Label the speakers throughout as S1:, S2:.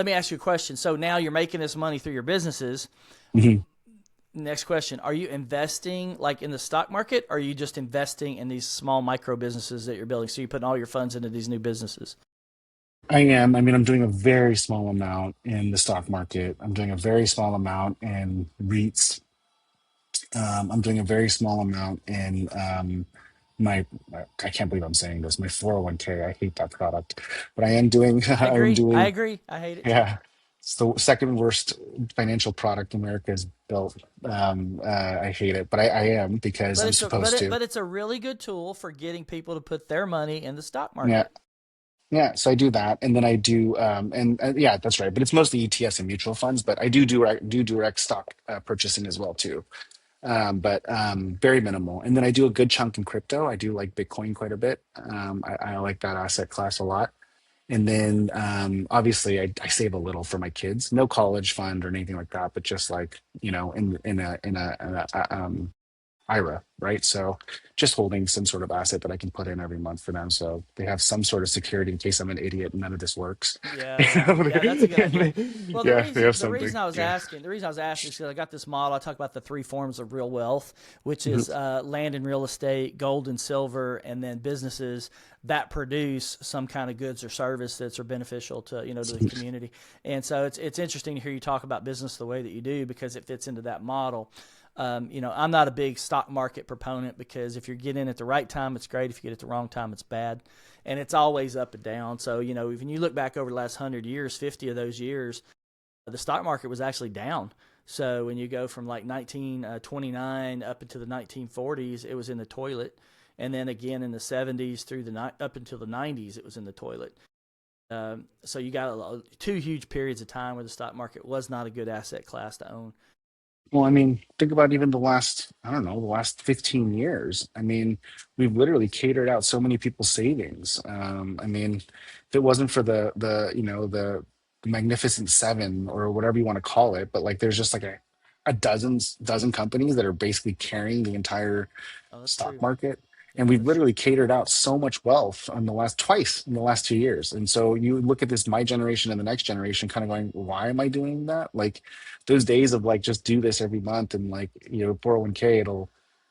S1: let me ask you a question. So now you're making this money through your businesses.
S2: Mhm.
S1: Next question. Are you investing like in the stock market, or are you just investing in these small micro businesses that you're building? So you're putting all your funds into these new businesses.
S2: I am. I mean, I'm doing a very small amount in the stock market. I'm doing a very small amount in REITs. I'm doing a very small amount in my, I can't believe I'm saying this, my 401k. I hate that product, but I am doing,
S1: I
S2: I'm
S1: agree. I
S2: doing,
S1: agree. I hate it too.
S2: yeah, it's the second worst financial product America has built. I hate it, but I am because
S1: But
S2: I'm
S1: it's a
S2: supposed to.
S1: but it's a really good tool for getting people to put their money in the stock
S2: Yeah.
S1: market.
S2: Yeah, so I do that, and then I do, and yeah, that's right. But it's mostly ETFs and mutual funds. But I do direct stock purchasing as well too. But very minimal. And then I do a good chunk in crypto. I do like Bitcoin quite a bit. I like that asset class a lot. And then obviously I save a little for my kids. No college fund or anything like that, but just like in a IRA, right? So just holding some sort of asset that I can put in every month for them, so they have some sort of security in case I'm an idiot and none of this works.
S1: Yeah, yeah, yeah. That's a good idea. Well,
S2: Yeah, they have
S1: the
S2: something.
S1: reason I was
S2: Yeah.
S1: asking, is because I got this model. I talk about the three forms of real wealth, which
S2: Mhm.
S1: is land and real estate, gold and silver, and then businesses that produce some kind of goods or service that's are beneficial to to the community. And so it's interesting to hear you talk about business the way that you do because it fits into that model. I'm not a big stock market proponent because if you get in at the right time, it's great. If you get at the wrong time, it's bad. And it's always up and down. So, when you look back over the last 100 years, 50 of those years, the stock market was actually down. So when you go from like 1929 up into the 1940s, it was in the toilet. And then again in the 70s through up until the 90s, it was in the toilet. So you got two huge periods of time where the stock market was not a good asset class to own.
S2: Well, I mean, think about even the last, I don't know, the last 15 years. I mean, we've literally catered out so many people's savings. I mean, if it wasn't for the Magnificent Seven or whatever you want to call it, but like there's just like a dozen companies that are basically carrying the entire
S1: Oh, that's
S2: stock
S1: true.
S2: market. And
S1: Yeah,
S2: we've
S1: that's true.
S2: literally catered out so much wealth in the last twice in the last 2 years. And so you look at this, my generation and the next generation kind of going, why am I doing that? Like those days of like, just do this every month and like, 401k, it'll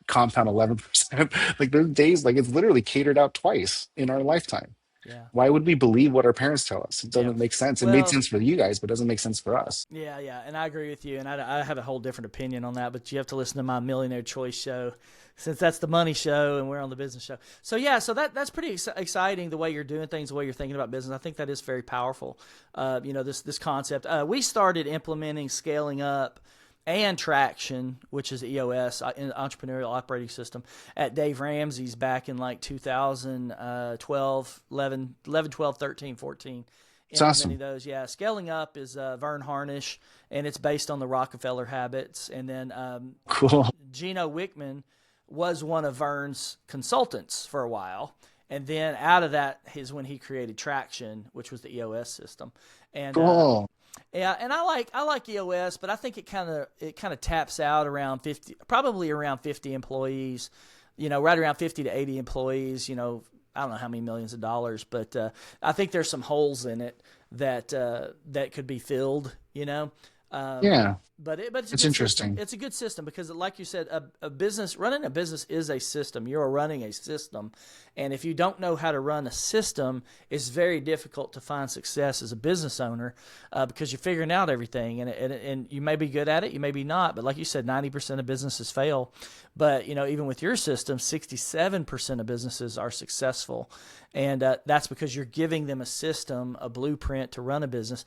S2: compound 11%. Like those days, like it's literally catered out twice in our lifetime.
S1: Yeah.
S2: Why would we believe what our parents tell us? It
S1: Yeah.
S2: doesn't make sense. It made
S1: Well,
S2: sense for you guys, but it doesn't make sense for us.
S1: yeah, yeah, and I agree with you, and I have a whole different opinion on that. But you have to listen to my Millionaire Choice show, since that's the money show, and we're on the business show. So yeah, so that's pretty exciting the way you're doing things, the way you're thinking about business. I think that is very powerful. This concept. We started implementing scaling up and traction, which is EOS, Entrepreneurial Operating System, at Dave Ramsey's back in like 2012, 11, 12, 13, 14
S2: It's
S1: implementing
S2: awesome.
S1: those. Yeah, scaling up is Vern Harnish, and it's based on the Rockefeller habits. And then
S2: Cool.
S1: Gino Wickman was one of Vern's consultants for a while. And then out of that is when he created Traction, which was the EOS system. And
S2: Cool.
S1: yeah, and I like EOS, but I think it kind of taps out around 50, probably around 50 employees. Right around 50 to 80 employees. I don't know how many millions of dollars, but I think there's some holes in it that could be filled. Um,
S2: Yeah,
S1: but it's a
S2: it's
S1: good system.
S2: interesting.
S1: It's a good system because, like you said, a business running a business is a system. You're running a system, and if you don't know how to run a system, it's very difficult to find success as a business owner because you're figuring out everything, and you may be good at it, you may be not. But like you said, 90% of businesses fail. But even with your system, 67% of businesses are successful, and that's because you're giving them a system, a blueprint to run a business.